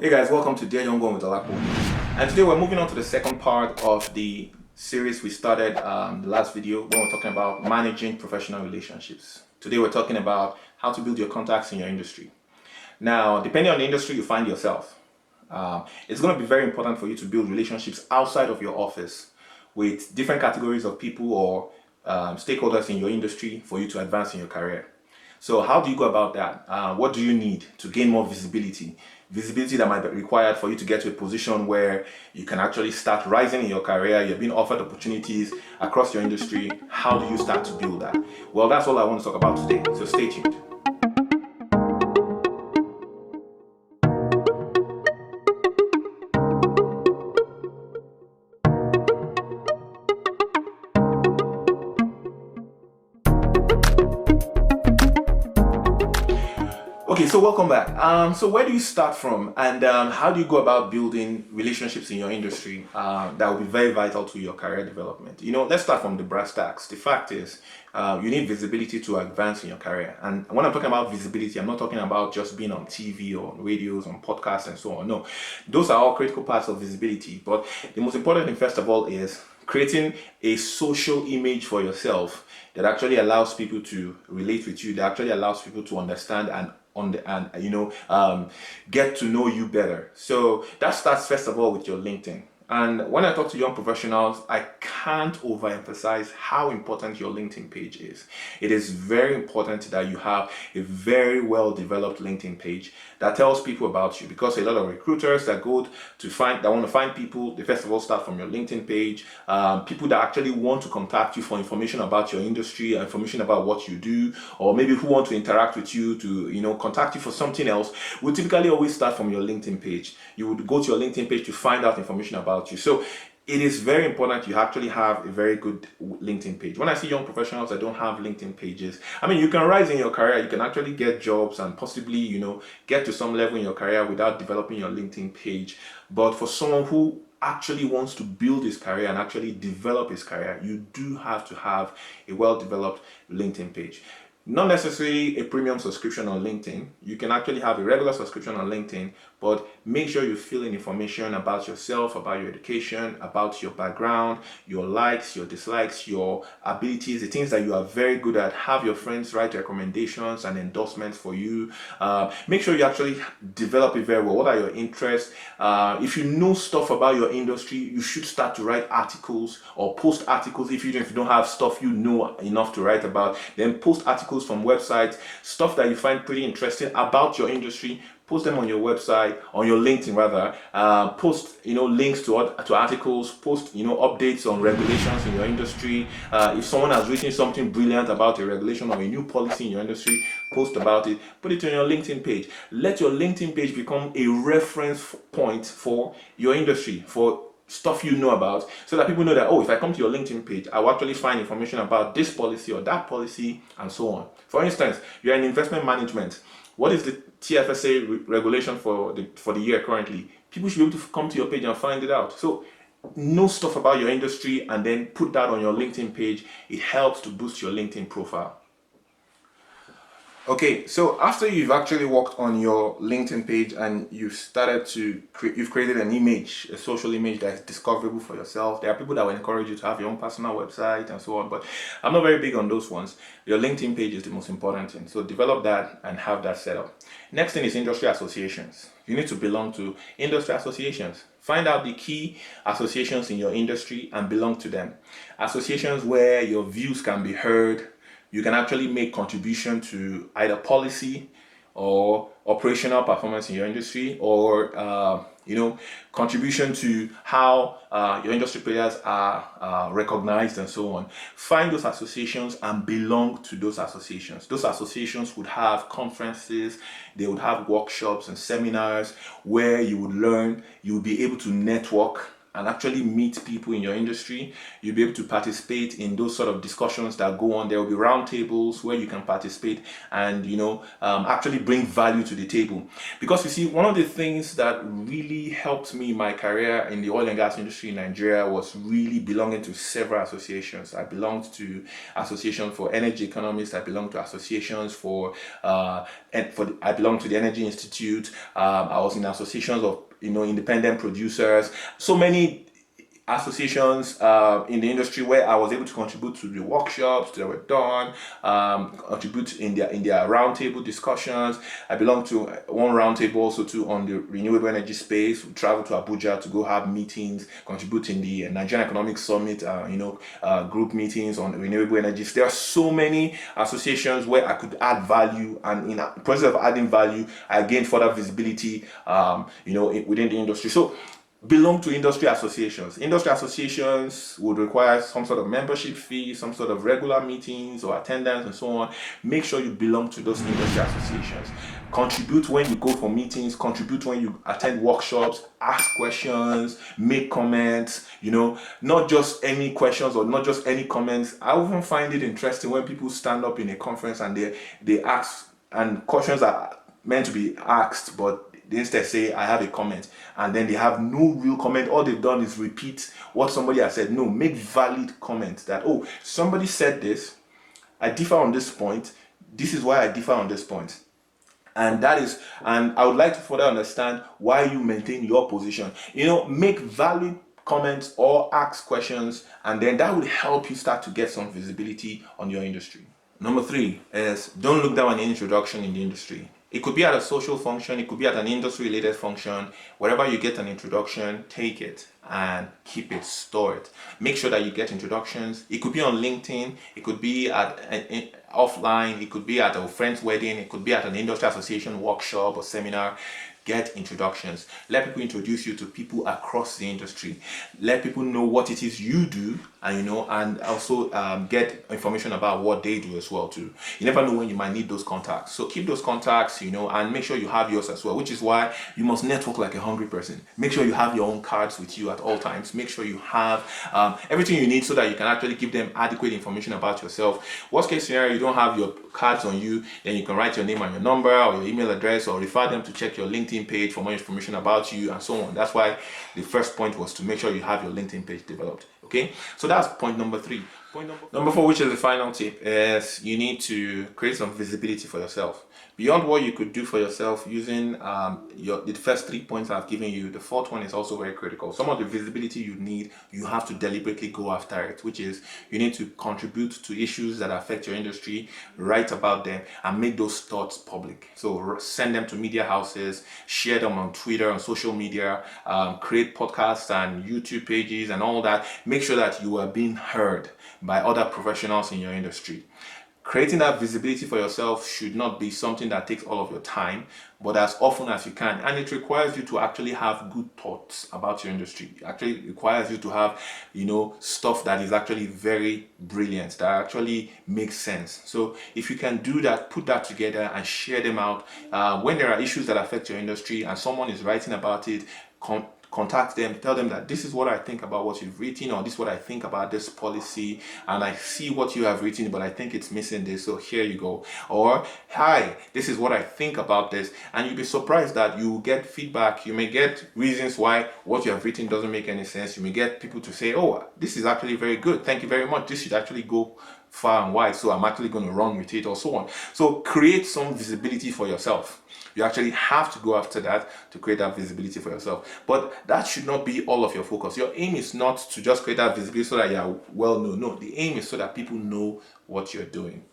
Hey guys, welcome to Dear Young One with Alapo. And today we're moving on to the second part of the series we started the last video when we're talking about managing professional relationships. Today we're talking about how to build your contacts in your industry. Now, depending on the industry you find yourself, it's going to be very important for you to build relationships outside of your office with different categories of people or stakeholders in your industry for you to advance in your career. So how do you go about that? What do you need to gain more visibility? Visibility that might be required for you to get to a position where you can actually start rising in your career. You're being offered opportunities across your industry. How do you start to build that? Well, that's all I want to talk about today. So stay tuned. Okay, so welcome back. So where do you start from, and how do you go about building relationships in your industry that will be very vital to your career development? Let's start from the brass tacks. The fact is, you need visibility to advance in your career. And when I'm talking about visibility, I'm not talking about just being on TV or on radios, on podcasts, and so on. No, those are all critical parts of visibility. But the most important thing, first of all, is creating a social image for yourself that actually allows people to relate with you, that actually allows people to understand and get to know you better. So that starts first of all with your LinkedIn. And when I talk to young professionals, I can't overemphasize how important your LinkedIn page is. It is very important that you have a very well developed LinkedIn page that tells people about you, because a lot of recruiters that want to find people, they first of all start from your LinkedIn page. People that actually want to contact you for information about your industry, information about what you do, or maybe who want to interact with you to contact you for something else, will typically always start from your LinkedIn page. You would go to your LinkedIn page to find out information about you. So it is very important you actually have a very good LinkedIn page. When I see young professionals that don't have LinkedIn pages, you can rise in your career, you can actually get jobs and possibly, get to some level in your career without developing your LinkedIn page. But for someone who actually wants to build his career and actually develop his career, you do have to have a well-developed LinkedIn page. Not necessarily a premium subscription on LinkedIn. You can actually have a regular subscription on LinkedIn, but make sure you fill in information about yourself, about your education, about your background, your likes, your dislikes, your abilities, the things that you are very good at. Have your friends write recommendations and endorsements for you. Make sure you actually develop it very well. What are your interests? If you know stuff about your industry, you should start to write articles or post articles. If you don't have stuff you know enough to write about, then post articles from websites, stuff that you find pretty interesting about your industry. Post them on your website, on your LinkedIn rather. Post links to articles. Post updates on regulations in your industry. If someone has written something brilliant about a regulation or a new policy in your industry, post about it. Put it on your LinkedIn page. Let your LinkedIn page become a reference point for your industry, for stuff you know about, so that people know that, oh, if I come to your LinkedIn page, I will actually find information about this policy or that policy and so on. For instance, you're in investment management. What is the TFSA regulation for the year currently? People should be able to come to your page and find it out. So know stuff about your industry and then put that on your LinkedIn page. It helps to boost your LinkedIn profile. Okay, so after you've actually worked on your LinkedIn page and you've created an image, a social image that's discoverable for yourself. There are people that will encourage you to have your own personal website and so on, but I'm not very big on those ones. Your LinkedIn page is the most important thing. So develop that and have that set up. Next thing is industry associations. You need to belong to industry associations. Find out the key associations in your industry and belong to them. Associations where your views can be heard. You can actually make contribution to either policy or operational performance in your industry, or contribution to how your industry players are recognized and so on. Find those associations and belong to those associations. Those associations would have conferences, they would have workshops and seminars where you would learn, you would be able to network and actually meet people in your industry. You'll be able to participate in those sort of discussions that go on. There will be roundtables where you can participate and actually bring value to the table. Because you see, one of the things that really helped me in my career in the oil and gas industry in Nigeria was really belonging to several associations. I belonged to Association for Energy Economists. I belonged to associations I belonged to the Energy Institute. I was in associations of independent producers. So many associations in the industry where I was able to contribute to the workshops that were done, contribute in their roundtable discussions. I belong to one roundtable also too on the renewable energy space. We travel to Abuja to go have meetings, contribute in the Nigerian Economic Summit, group meetings on renewable energies. There are so many associations where I could add value, and in the process of adding value, I gained further visibility, within the industry. So belong to industry associations. Industry associations would require some sort of membership fee, some sort of regular meetings or attendance and so on. Make sure you belong to those industry associations. Contribute when you go for meetings, contribute when you attend workshops, ask questions, make comments, not just any questions or not just any comments. I often find it interesting when people stand up in a conference and they ask, and questions are meant to be asked, but they instead say, I have a comment, and then they have no real comment. All they've done is repeat what somebody has said. No, make valid comments that, oh, somebody said this, I differ on this point, this is why I differ on this point. And I would like to further understand why you maintain your position. Make valid comments or ask questions, and then that would help you start to get some visibility on your industry. Number 3 is don't look down on any introduction in the industry. It could be at a social function, it could be at an industry-related function. Wherever you get an introduction, take it and keep it, store it. Make sure that you get introductions. It could be on LinkedIn, it could be offline, it could be at a friend's wedding, it could be at an industry association workshop or seminar. Get introductions. Let people introduce you to people across the industry. Let people know what it is you do, and also get information about what they do as well too. You never know when you might need those contacts. So keep those contacts, and make sure you have yours as well, which is why you must network like a hungry person. Make sure you have your own cards with you at all times. Make sure you have everything you need so that you can actually give them adequate information about yourself. Worst case scenario, you don't have your cards on you, then you can write your name and your number or your email address, or refer them to check your LinkedIn page for more information about you and so on. That's why the first point was to make sure you have your LinkedIn page developed. Okay, so that's point number 3. Point number 4, which is the final tip, is you need to create some visibility for yourself. Beyond what you could do for yourself using the first 3 points I've given you, the 4th one is also very critical. Some of the visibility you need, you have to deliberately go after it, which is you need to contribute to issues that affect your industry, write about them, and make those thoughts public. So send them to media houses, share them on Twitter, on social media, create podcasts and YouTube pages and all that. Make sure that you are being heard by other professionals in your industry. Creating that visibility for yourself should not be something that takes all of your time, but as often as you can. And it requires you to actually have good thoughts about your industry. It actually requires you to have, stuff that is actually very brilliant, that actually makes sense. So if you can do that, put that together and share them out. When there are issues that affect your industry and someone is writing about it, contact them, tell them that this is what I think about what you've written, or this is what I think about this policy, and I see what you have written, but I think it's missing this, so here you go. Or, hi, this is what I think about this, and you'll be surprised that you get feedback. You may get reasons why what you have written doesn't make any sense. You may get people to say, oh, this is actually very good, thank you very much, this should actually go far and wide, so I'm actually going to run with it, or so on. So create some visibility for yourself. You actually have to go after that to create that visibility for yourself. But that should not be all of your focus. Your aim is not to just create that visibility so that you're well known. No, the aim is so that people know what you're doing.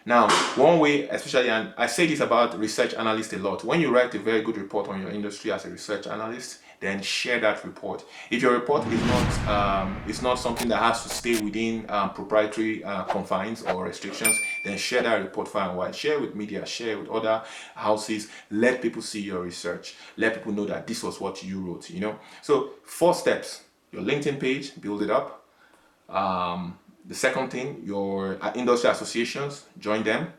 Now, one way, especially, and I say this about research analysts a lot, when you write a very good report on your industry as a research analyst, then share that report. If your report is not something that has to stay within proprietary confines or restrictions, then share that report far and wide. Share with media, share with other houses. Let people see your research. Let people know that this was what you wrote. So 4 steps: your LinkedIn page, build it up. The second thing, your industry associations, join them.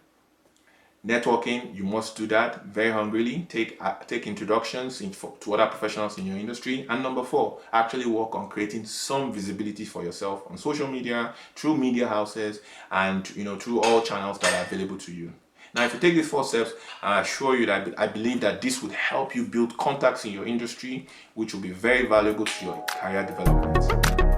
Networking, you must do that very hungrily. Take introductions to other professionals in your industry. And number 4, actually work on creating some visibility for yourself on social media, through media houses, and through all channels that are available to you. Now, if you take these 4 steps, I assure you that I believe that this would help you build contacts in your industry, which will be very valuable to your career development.